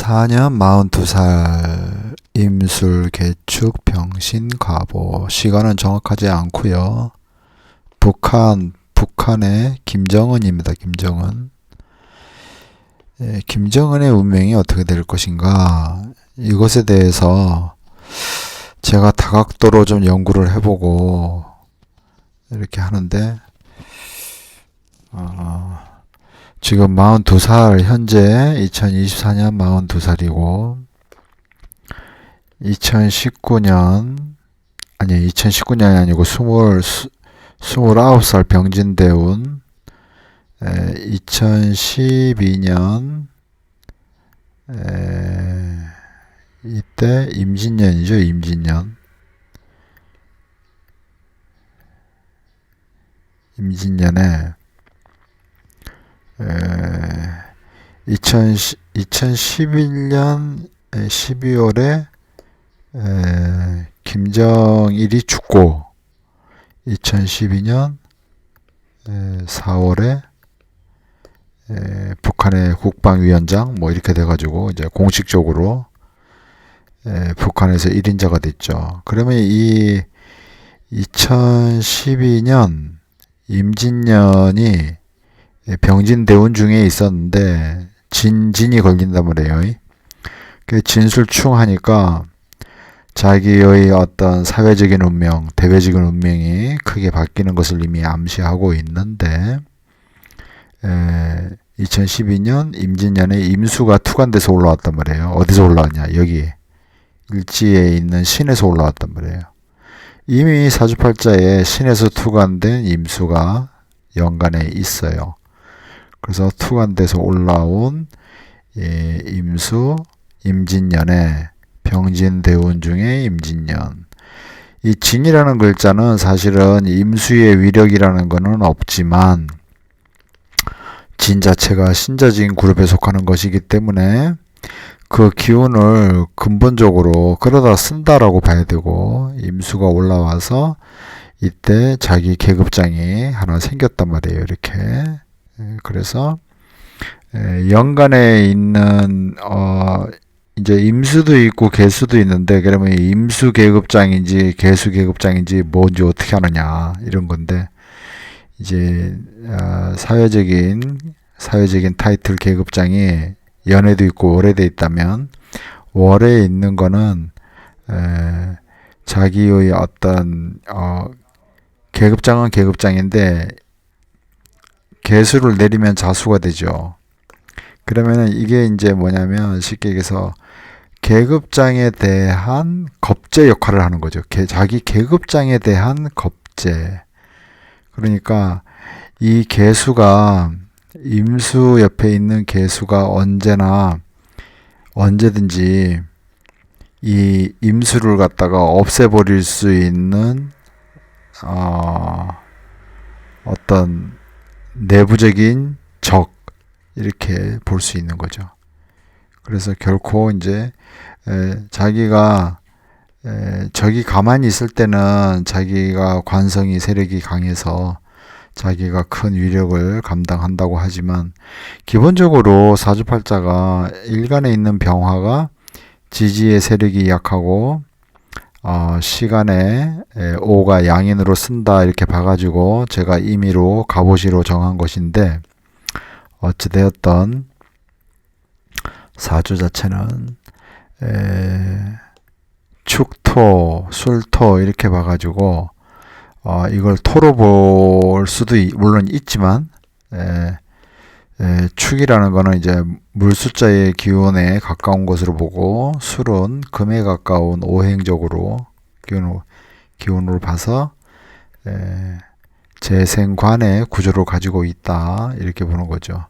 24년 42살 임술 개축 병신 과보. 시간은 정확하지 않고요. 북한의 김정은입니다. 김정은. 김정은의 운명이 어떻게 될 것인가, 이것에 대해서 제가 다각도로 좀 연구를 해보고 이렇게 하는데, 지금 42살, 현재 2024년 42살이고 2019년이 아니고 29살 병진대운, 2012년 이때 임진년이죠. 임진년에 2011년 12월에 김정일이 죽고, 2012년 4월에 북한의 국방위원장 이렇게 돼가지고 이제 공식적으로 북한에서 1인자가 됐죠. 그러면 이 2012년 임진년이 병진대운 중에 있었는데 진이 걸린단 말이에요. 그 진술충하니까 자기의 어떤 사회적인 운명, 대외적인 운명이 크게 바뀌는 것을 이미 암시하고 있는데, 2012년 임진년에 임수가 투관돼서 올라왔단 말이에요. 어디서 올라왔냐? 여기 일지에 있는 신에서 올라왔단 말이에요. 이미 사주팔자에 신에서 투관된 임수가 연간에 있어요. 그래서 투관돼서 올라온 임수, 임진년에 병진대운 중에 임진년. 이 진이라는 글자는 사실은 임수의 위력이라는 것은 없지만 진 자체가 신자진 그룹에 속하는 것이기 때문에 그 기운을 근본적으로 끌어다 쓴다라고 봐야 되고, 임수가 올라와서 이때 자기 계급장이 하나 생겼단 말이에요. 이렇게. 그래서 연간에 있는 이제 임수도 있고 개수도 있는데, 그러면 임수 계급장인지 개수 계급장인지 뭔지 어떻게 하느냐, 이런 건데, 이제 사회적인 타이틀 계급장이 연애도 있고 월에도 있다면, 월에 있는 거는 자기의 어떤 계급장은 계급장인데 개수를 내리면 자수가 되죠. 그러면은 이게 이제 뭐냐면, 쉽게 얘기해서 계급장에 대한 겁제 역할을 하는 거죠. 자기 계급장에 대한 겁제. 그러니까 이 개수가, 임수 옆에 있는 개수가 언제든지 이 임수를 갖다가 없애버릴 수 있는 어떤 내부적인 적, 이렇게 볼 수 있는 거죠. 그래서 결코 이제 자기가 적이 가만히 있을 때는 자기가 관성이, 세력이 강해서 자기가 큰 위력을 감당한다고 하지만, 기본적으로 사주팔자가 일간에 있는 병화가 지지의 세력이 약하고 시간에 오가 양인으로 쓴다, 이렇게 봐가지고 제가 임의로 갑오시로 정한 것인데, 어찌되었던 사주 자체는 축토, 술토 이렇게 봐가지고 이걸 토로 볼 수도 물론 있지만, 축이라는 거는 이제 물 숫자의 기운에 가까운 것으로 보고, 술은 금에 가까운 오행적으로 기운으로 봐서 재생관의 구조를 가지고 있다, 이렇게 보는 거죠.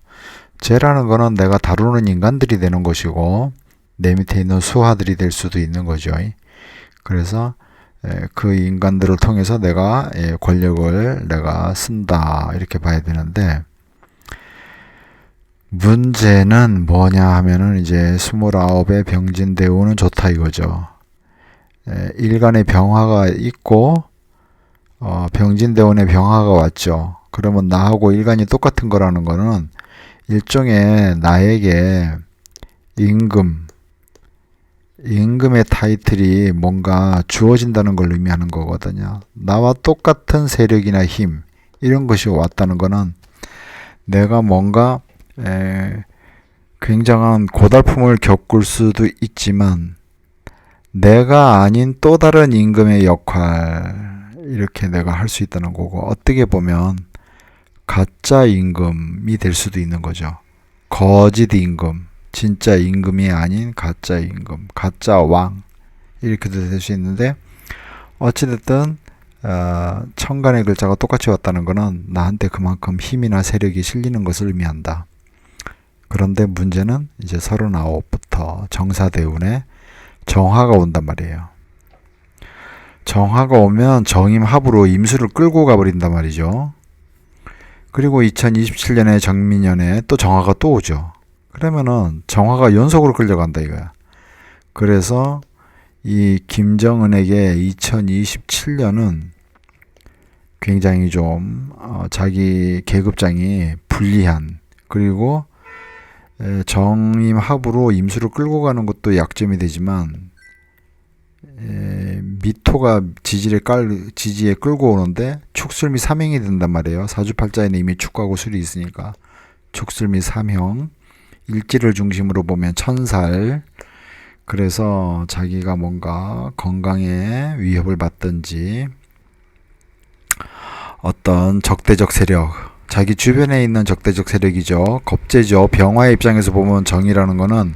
재라는 거는 내가 다루는 인간들이 되는 것이고, 내 밑에 있는 수하들이 될 수도 있는 거죠. 그래서 그 인간들을 통해서 내가 권력을 내가 쓴다, 이렇게 봐야 되는데, 문제는 뭐냐 하면은 이제 29의 병진대운은 좋다 이거죠. 일간의 병화가 있고 병진대운의 병화가 왔죠. 그러면 나하고 일간이 똑같은 거라는 거는 일종의 나에게 임금, 임금의 타이틀이 뭔가 주어진다는 걸 의미하는 거거든요. 나와 똑같은 세력이나 힘 이런 것이 왔다는 거는 내가 뭔가 굉장한 고달픔을 겪을 수도 있지만 내가 아닌 또 다른 임금의 역할 이렇게 내가 할 수 있다는 거고, 어떻게 보면 가짜 임금이 될 수도 있는 거죠. 거짓 임금, 진짜 임금이 아닌 가짜 임금, 가짜 왕 이렇게도 될 수 있는데, 어찌됐든 천간의 글자가 똑같이 왔다는 거는 나한테 그만큼 힘이나 세력이 실리는 것을 의미한다. 그런데 문제는 이제 39부터 정사대운에 정화가 온단 말이에요. 정화가 오면 정임합으로 임수를 끌고 가버린단 말이죠. 그리고 2027년에 정민년에 또 정화가 또 오죠. 그러면은 정화가 연속으로 끌려간다 이거야. 그래서 이 김정은에게 2027년은 굉장히 좀 자기 계급장이 불리한, 그리고 정임합으로 임수를 끌고 가는 것도 약점이 되지만 미토가 지지에 끌고 오는데 축술 및 삼형이 된단 말이에요. 사주팔자에는 이미 축하고 술이 있으니까 축술 및 삼형, 일지를 중심으로 보면 천살. 그래서 자기가 뭔가 건강에 위협을 받든지 어떤 적대적 세력, 자기 주변에 있는 적대적 세력이죠. 겁재죠. 병화의 입장에서 보면 정이라는 거는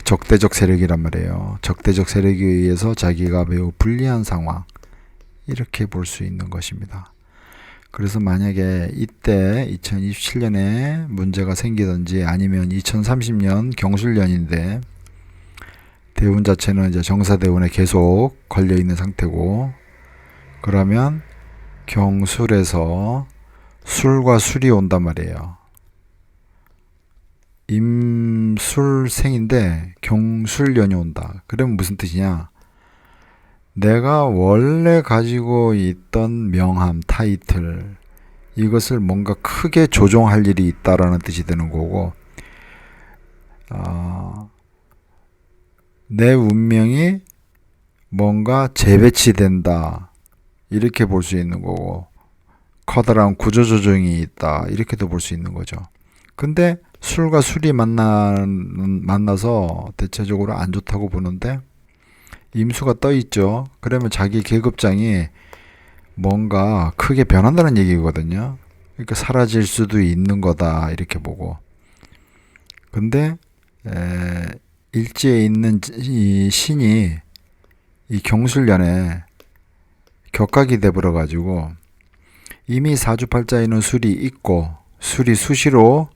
적대적 세력이란 말이에요. 적대적 세력에 의해서 자기가 매우 불리한 상황, 이렇게 볼 수 있는 것입니다. 그래서 만약에 이때 2027년에 문제가 생기든지 아니면 2030년 경술년인데 대운 자체는 이제 정사대운에 계속 걸려 있는 상태고, 그러면 경술에서 술과 술이 온단 말이에요. 임술생인데 경술년이 온다. 그러면 무슨 뜻이냐? 내가 원래 가지고 있던 명함, 타이틀, 이것을 뭔가 크게 조정할 일이 있다라는 뜻이 되는 거고, 내 운명이 뭔가 재배치된다, 이렇게 볼 수 있는 거고, 커다란 구조조정이 있다, 이렇게도 볼 수 있는 거죠. 근데 술과 술이 만나서 대체적으로 안 좋다고 보는데, 임수가 떠 있죠. 그러면 자기 계급장이 뭔가 크게 변한다는 얘기거든요. 그러니까 사라질 수도 있는 거다, 이렇게 보고. 근데 일지에 있는 이 신이 이 경술년에 격각이 돼버려 가지고 이미 사주팔자에는 술이 있고, 술이 수시로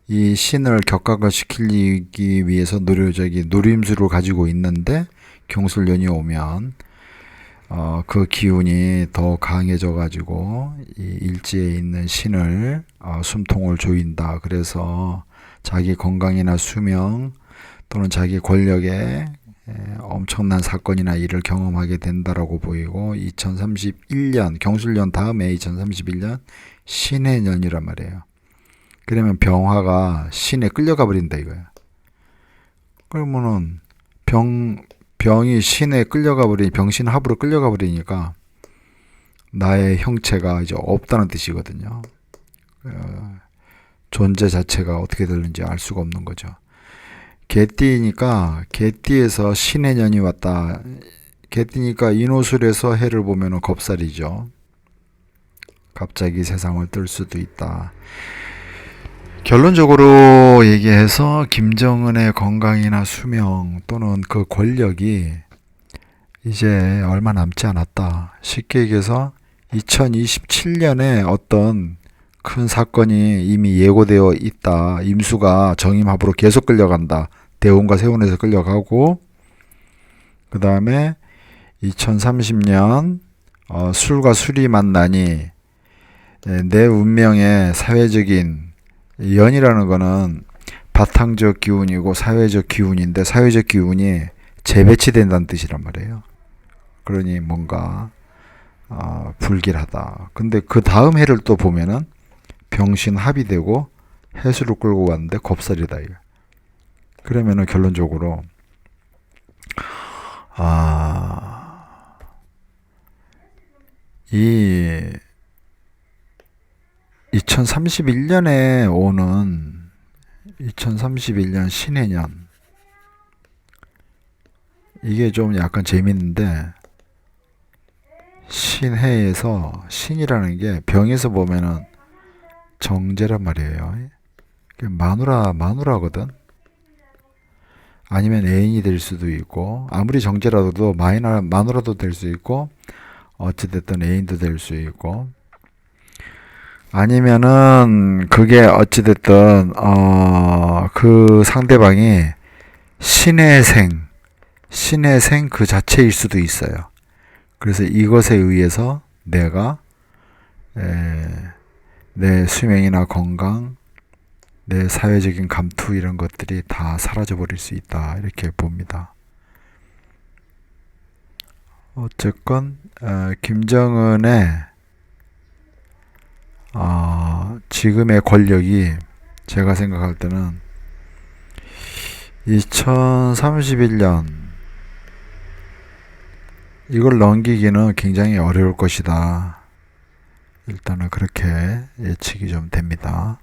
이 신을 격각을 시키기 위해서 노림수를 가지고 있는데, 경술년이 오면 그 기운이 더 강해져 가지고 이 일지에 있는 신을 숨통을 조인다. 그래서 자기 건강이나 수명 또는 자기 권력에 엄청난 사건이나 일을 경험하게 된다라고 보이고, 2031년 경술년 다음에 2031년 신의 년이란 말이에요. 그러면 병화가 신에 끌려가 버린다 이거야. 그러면은 병이 신에 끌려가 버리니, 병신합으로 끌려가 버리니까 나의 형체가 이제 없다는 뜻이거든요. 존재 자체가 어떻게 되는지 알 수가 없는 거죠. 개띠니까, 개띠에서 신의 년이 왔다. 개띠니까 인호술에서 해를 보면은 겁살이죠. 갑자기 세상을 뜰 수도 있다. 결론적으로 얘기해서 김정은의 건강이나 수명 또는 그 권력이 이제 얼마 남지 않았다. 쉽게 얘기해서 2027년에 어떤 큰 사건이 이미 예고되어 있다. 임수가 정임합으로 계속 끌려간다. 대운과 세운에서 끌려가고, 그 다음에 2030년 술과 술이 만나니 내 운명의 사회적인 연이라는 거는 바탕적 기운이고 사회적 기운인데, 사회적 기운이 재배치된다는 뜻이란 말이에요. 그러니 뭔가 불길하다. 근데 그 다음 해를 또 보면은 병신합이 되고 해수를 끌고 왔는데 겁살이다 이거. 그러면은 결론적으로 이 2031년에 오는 2031년 신해년, 이게 좀 약간 재밌는데, 신해에서 신이라는 게 병에서 보면은 정제란 말이에요. 마누라거든. 아니면 애인이 될 수도 있고, 아무리 정제라도 마누라도 될 수 있고, 어찌됐든 애인도 될 수 있고, 아니면은 그게 어찌됐든 그 상대방이 신의 생 그 자체일 수도 있어요. 그래서 이것에 의해서 내가 내 수명이나 건강, 내 사회적인 감투 이런 것들이 다 사라져 버릴 수 있다, 이렇게 봅니다. 어쨌건 김정은의 지금의 권력이 제가 생각할 때는 2031년 이걸 넘기기는 굉장히 어려울 것이다. 일단은 그렇게 예측이 좀 됩니다.